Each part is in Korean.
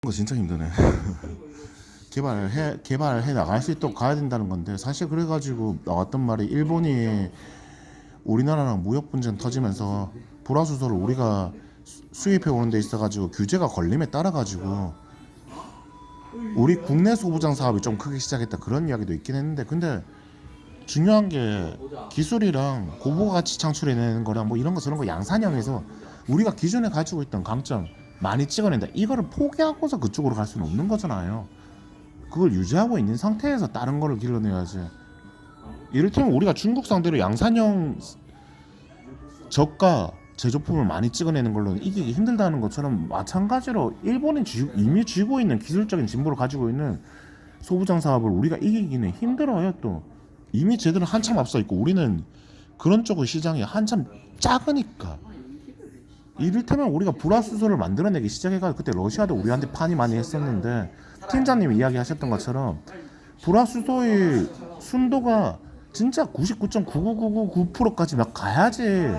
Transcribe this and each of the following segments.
거 진짜 힘드네. 개발해 나갈 수 있도록 가야 된다는 건데, 사실 그래가지고 나왔던 말이, 일본이 우리나라랑 무역 분쟁 터지면서 불화수소를 우리가 수입해 오는 데 있어가지고 규제가 걸림에 따라가지고 우리 국내 소부장 사업이 좀 크게 시작했다, 그런 이야기도 있긴 했는데, 근데 중요한 게 기술이랑 고부 가치 창출해내는 거랑 뭐 이런 거 저런 거 양산형에서 우리가 기존에 가지고 있던 강점 많이 찍어낸다, 이거를 포기하고서 그쪽으로 갈 수는 없는 거잖아요. 그걸 유지하고 있는 상태에서 다른 거를 길러내야지. 이를테면 우리가 중국 상대로 양산형 저가 제조품을 많이 찍어내는 걸로는 이기기 힘들다는 것처럼, 마찬가지로 일본이 이미 쥐고 있는 기술적인 진보를 가지고 있는 소부장 사업을 우리가 이기기는 힘들어요. 또 이미 쟤들은 한참 앞서 있고 우리는 그런 쪽의 시장이 한참 작으니까. 이를테면 우리가 불화수소를 만들어내기 시작해가지고, 그때 러시아도 우리한테 판이 많이 했었는데, 팀장님이 이야기하셨던 것처럼 불화수소의 순도가 진짜 99.99999%까지 막 가야지.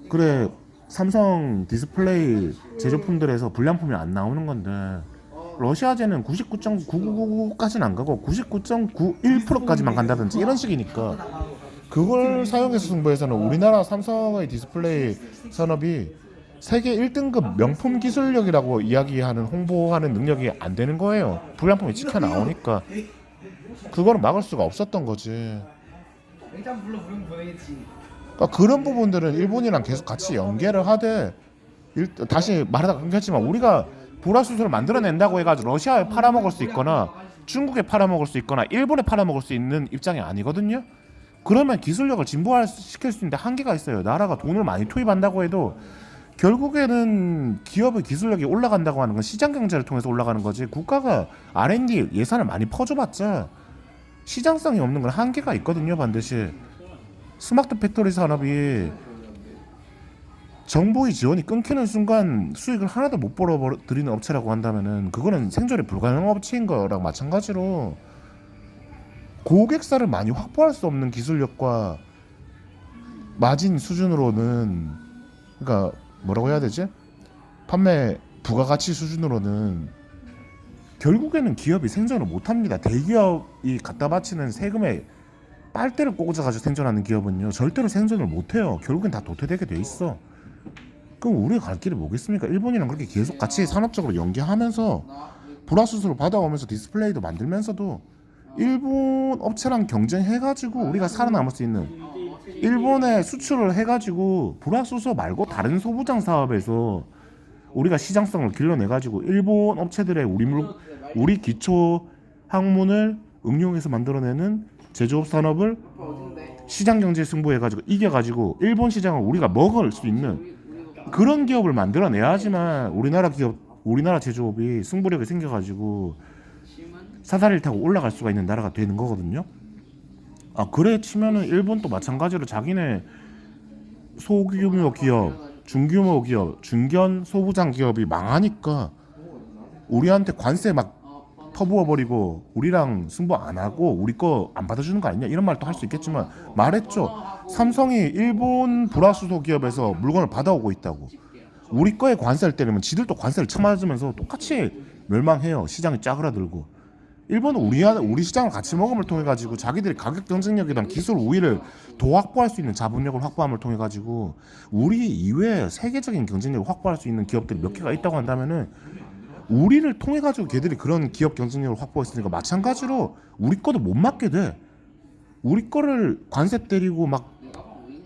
그래, 삼성 디스플레이 제조품들에서 불량품이 안 나오는 건데, 러시아제는 99.9999까지는 안 가고 99.91%까지만 간다든지 이런 식이니까, 그걸 사용해서 승부해서는 우리나라 삼성의 디스플레이 산업이 세계 1등급 명품 기술력이라고 이야기하는, 홍보하는 능력이 안 되는 거예요. 불량품이 찍혀 나오니까. 그거는 막을 수가 없었던 거지. 그러니까 그런 부분들은 일본이랑 계속 같이 연계를 하되, 다시 말하다 끊겼지만, 우리가 불화수소를 만들어낸다고 해가지고 러시아에 팔아먹을 수 있거나 중국에 팔아먹을 수 있거나 일본에 팔아먹을 수 있는 입장이 아니거든요. 그러면 기술력을 진보시킬 수 있는데 한계가 있어요. 나라가 돈을 많이 투입한다고 해도 결국에는 기업의 기술력이 올라간다고 하는 건 시장 경제를 통해서 올라가는 거지, 국가가 R&D 예산을 많이 퍼줘봤자 시장성이 없는 건 한계가 있거든요. 반드시 스마트 팩토리 산업이 정부의 지원이 끊기는 순간 수익을 하나도 못 벌어들이는 업체라고 한다면은, 그거는 생존이 불가능한 업체인 거랑 마찬가지로, 고객사를 많이 확보할 수 없는 기술력과 마진 수준으로는, 그러니까 뭐라고 해야 되지? 판매 부가가치 수준으로는 결국에는 기업이 생존을 못합니다. 대기업이 갖다 바치는 세금에 빨대를 꽂아가지고 생존하는 기업은요, 절대로 생존을 못해요. 결국엔 다 도태되게 돼 있어. 그럼 우리가 갈 길이 뭐겠습니까? 일본이랑 그렇게 계속 같이 산업적으로 연계하면서 불화수소를 받아오면서 디스플레이도 만들면서도 일본 업체랑 경쟁해가지고 우리가 살아남을 수 있는, 일본에 수출을 해가지고 불화수소 말고 다른 소부장 사업에서 우리가 시장성을 길러내가지고 일본 업체들의 우리 기초 학문을 응용해서 만들어내는 제조업 산업을 시장 경제 승부해가지고 이겨가지고 일본 시장을 우리가 먹을 수 있는 그런 기업을 만들어내야지만 우리나라 제조업이 승부력이 생겨가지고 사다리를 타고 올라갈 수가 있는 나라가 되는 거거든요. 그래 치면은 일본도 마찬가지로 자기네 소규모 기업, 중규모 기업, 중견 소부장 기업이 망하니까 우리한테 관세 막 퍼부어버리고 우리랑 승부 안 하고 우리 거 안 받아주는 거 아니냐, 이런 말도 할 수 있겠지만, 말했죠. 삼성이 일본 불화수소 기업에서 물건을 받아오고 있다고. 우리 거에 관세를 때리면 지들도 관세를 쳐맞으면서 똑같이 멸망해요. 시장이 짜그라들고. 일본은 우리 시장을 같이 먹음을 통해 가지고 자기들이 가격 경쟁력이랑 기술 우위를 더 확보할 수 있는 자본력을 확보함을 통해 가지고 우리 이외에 세계적인 경쟁력을 확보할 수 있는 기업들이 몇 개가 있다고 한다면은, 우리를 통해 가지고 걔들이 그런 기업 경쟁력을 확보했으니까 마찬가지로 우리 거도 못 맡게 돼. 우리 거를 관세 때리고 막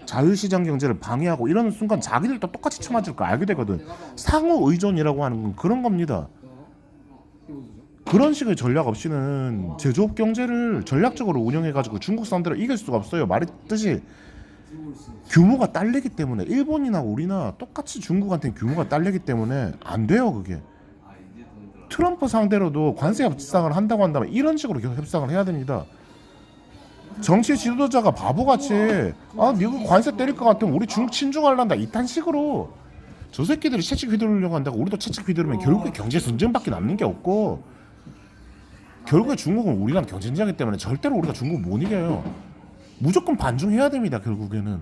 자유시장 경제를 방해하고 이러는 순간 자기들도 똑같이 쳐맞을 거 알게 되거든. 상호 의존이라고 하는 건 그런 겁니다. 그런 식의 전략 없이는 제조업 경제를 전략적으로 운영해가지고 중국 사람들을 이길 수가 없어요. 말했듯이 규모가 딸리기 때문에, 일본이나 우리나 똑같이 중국한테는 규모가 딸리기 때문에 안 돼요. 그게 트럼프 상대로도 관세 협상을 한다고 한다면 이런 식으로 협상을 해야 됩니다. 정치 지도자가 바보같이 미국 관세 때릴 것 같으면 우리 중국 친중하려한다, 이딴 식으로 저 새끼들이 채찍 휘두르려고 한다고 우리도 채찍 휘두르면 결국에 경제 전쟁밖에 남는 게 없고, 결국에 중국은 우리랑 경쟁자이기 때문에 절대로 우리가 중국 못 이겨요. 무조건 반중해야 됩니다. 결국에는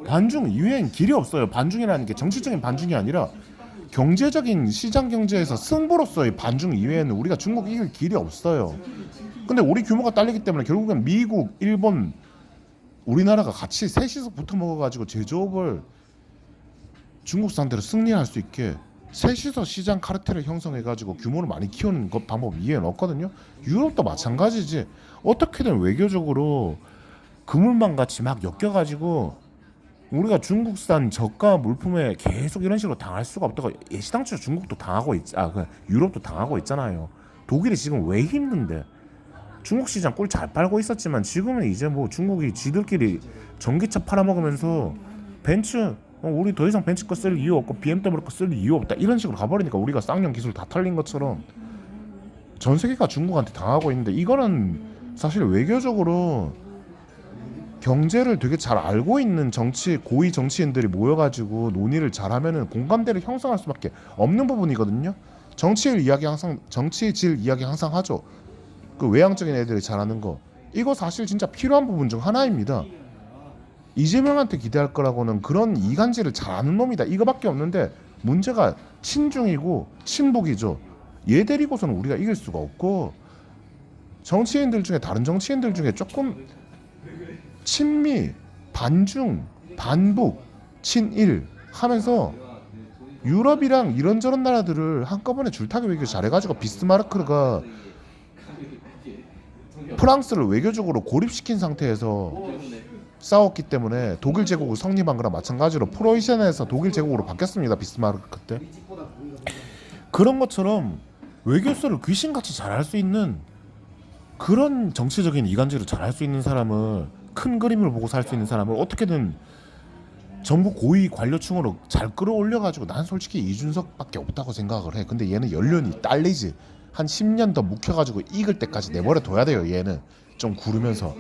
반중 이외엔 길이 없어요. 반중이라는 게 정치적인 반중이 아니라 경제적인 시장 경제에서 승부로서의 반중 이외에는 우리가 중국 이길 길이 없어요. 근데 우리 규모가 딸리기 때문에 결국엔 미국, 일본, 우리나라가 같이 셋이서 붙어 먹어가지고 제조업을 중국 상대로 승리할 수 있게 셋이서 시장 카르텔을 형성해가지고 규모를 많이 키우는 것 방법 이해는 없거든요. 유럽도 마찬가지지. 어떻게든 외교적으로 그물망 같이 막 엮여가지고 우리가 중국산 저가 물품에 계속 이런 식으로 당할 수가 없다고. 예시당초 중국도 당하고 유럽도 당하고 있잖아요. 독일이 지금 왜 힘든데? 중국 시장 꿀 잘 빨고 있었지만 지금은 이제 뭐 중국이 지들끼리 전기차 팔아먹으면서 벤츠 우리 더 이상 벤츠 거 쓸 이유 없고 BMW 거 쓸 이유 없다 이런 식으로 가버리니까 우리가 쌍용 기술 다 털린 것처럼 전 세계가 중국한테 당하고 있는데, 이거는 사실 외교적으로 경제를 되게 잘 알고 있는 고위 정치인들이 모여가지고 논의를 잘하면은 공감대를 형성할 수밖에 없는 부분이거든요. 정치질 이야기 항상 하죠. 그 외향적인 애들이 잘하는 거, 이거 사실 진짜 필요한 부분 중 하나입니다. 이재명한테 기대할 거라고는 그런 이간질을 잘하는 놈이다 이거밖에 없는데, 문제가 친중이고 친북이죠. 얘 데리고서는 우리가 이길 수가 없고, 정치인들 중에 다른 정치인들 중에 조금 친미, 반중, 반북, 친일 하면서 유럽이랑 이런저런 나라들을 한꺼번에 줄타기 외교 잘해가지고 비스마르크가 프랑스를 외교적으로 고립시킨 상태에서 싸웠기 때문에 독일 제국을 성립한 거랑 마찬가지로 프로이센에서 독일 제국으로 바뀌었습니다. 비스마르크 때. 그런 것처럼 외교수를 귀신같이 잘할 수 있는 그런 정치적인 이간질을 잘할 수 있는 사람을, 큰 그림을 보고 살 수 있는 사람을 어떻게든 정부 고위 관료층으로 잘 끌어올려가지고, 난 솔직히 이준석밖에 없다고 생각을 해. 근데 얘는 연륜이 딸리지. 한 10년 더 묵혀가지고 익을 때까지 내버려 둬야 돼요. 얘는 좀 구르면서.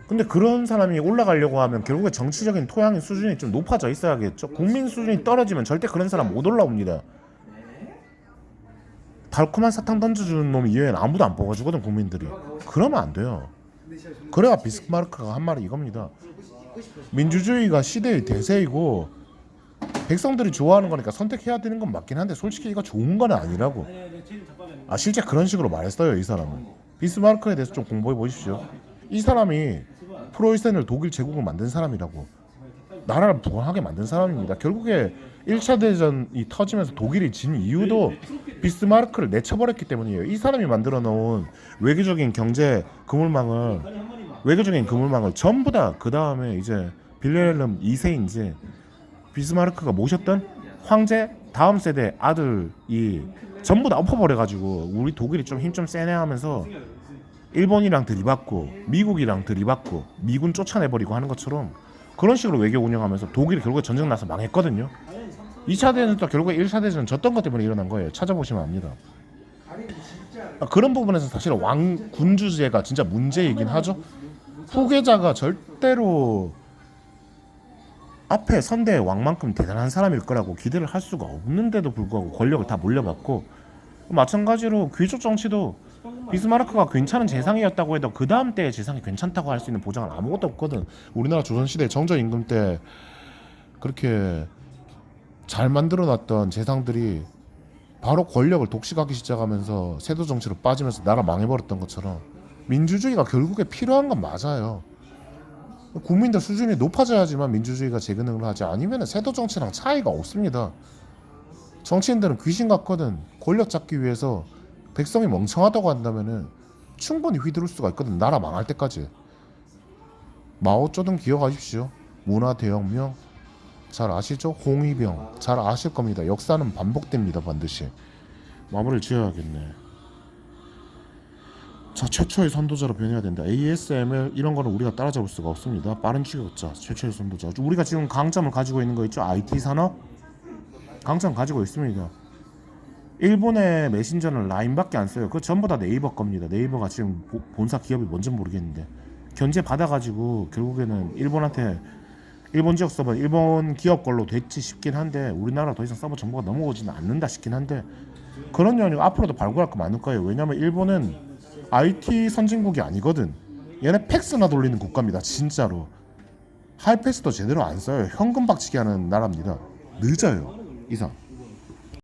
근데 그런 사람이 올라가려고 하면 결국에 정치적인 토양의 수준이 좀 높아져 있어야겠죠. 국민 수준이 떨어지면 절대 그런 사람 못 올라옵니다. 달콤한 사탕 던져주는 놈 이외에는 아무도 안 뽑아주거든, 국민들이. 그러면 안 돼요. 그래야 비스마르크가 한 말이 이겁니다. 민주주의가 시대의 대세이고 백성들이 좋아하는 거니까 선택해야 되는 건 맞긴 한데, 솔직히 이거 좋은 건 아니라고. 실제 그런 식으로 말했어요. 이 사람은. 비스마르크에 대해서 좀 공부해 보십시오. 이 사람이 프로이센을 독일 제국을 만든 사람이라고. 나라를 부강하게 만든 사람입니다. 결국에 1차 대전이 터지면서 독일이 진 이유도 비스마르크를 내쳐버렸기 때문이에요. 이 사람이 만들어 놓은 외교적인 그물망을 전부 다 그 다음에 이제 빌헬름 2세인지 비스마르크가 모셨던 황제 다음 세대 아들이 전부 다 엎어버려가지고 우리 독일이 좀 힘 좀 세네 하면서 일본이랑 들이받고 미국이랑 들이받고 미군 쫓아내버리고 하는 것처럼 그런 식으로 외교 운영하면서 독일이 결국에 전쟁 나서 망했거든요. 2차 대전도 결국에 1차 대전 졌던 것 때문에 일어난 거예요. 찾아보시면 압니다. 그런 부분에서 사실 왕군주제가 진짜 문제이긴 하죠. 후계자가 절대로 앞에 선대의 왕만큼 대단한 사람일 거라고 기대를 할 수가 없는데도 불구하고 권력을 다 물려받고, 마찬가지로 귀족 정치도 비스마르크가 괜찮은 재상이었다고 해도 그 다음 때의 재상이 괜찮다고 할 수 있는 보장은 아무것도 없거든. 우리나라 조선시대 정저임금 때 그렇게 잘 만들어놨던 재상들이 바로 권력을 독식하기 시작하면서 세도 정치로 빠지면서 나라 망해버렸던 것처럼 민주주의가 결국에 필요한 건 맞아요. 국민들 수준이 높아져야지만 민주주의가 재기능을 하지, 아니면 세도 정치랑 차이가 없습니다. 정치인들은 귀신 같거든. 권력 잡기 위해서 백성이 멍청하다고 한다면은 충분히 휘두를 수가 있거든. 나라 망할 때까지. 마오쩌둥 기억하십시오. 문화 대혁명 잘 아시죠? 홍위병 잘 아실 겁니다. 역사는 반복됩니다. 반드시. 마무리를 지어야겠네. 자, 최초의 선도자로 변해야 된다. ASML 이런 거는 우리가 따라잡을 수가 없습니다. 빠른 추격자, 최초의 선도자. 우리가 지금 강점을 가지고 있는 거 있죠? IT 산업 강점 가지고 있습니다. 일본의 메신저는 라인밖에 안 써요. 그거 전부 다 네이버 겁니다. 네이버가 지금 본사 기업이 뭔지는 모르겠는데 견제 받아가지고 결국에는 일본 지역 서버 일본 기업 걸로 됐지 싶긴 한데, 우리나라 더 이상 서버 정보가 넘어오지는 않는다 싶긴 한데, 그런 연유 앞으로도 발굴할 거 많을 거예요. 왜냐면 일본은 IT 선진국이 아니거든. 얘네 팩스나 돌리는 국가입니다. 진짜로. 하이패스도 제대로 안 써요. 현금 박치기 하는 나라입니다. 늦어요. 이상.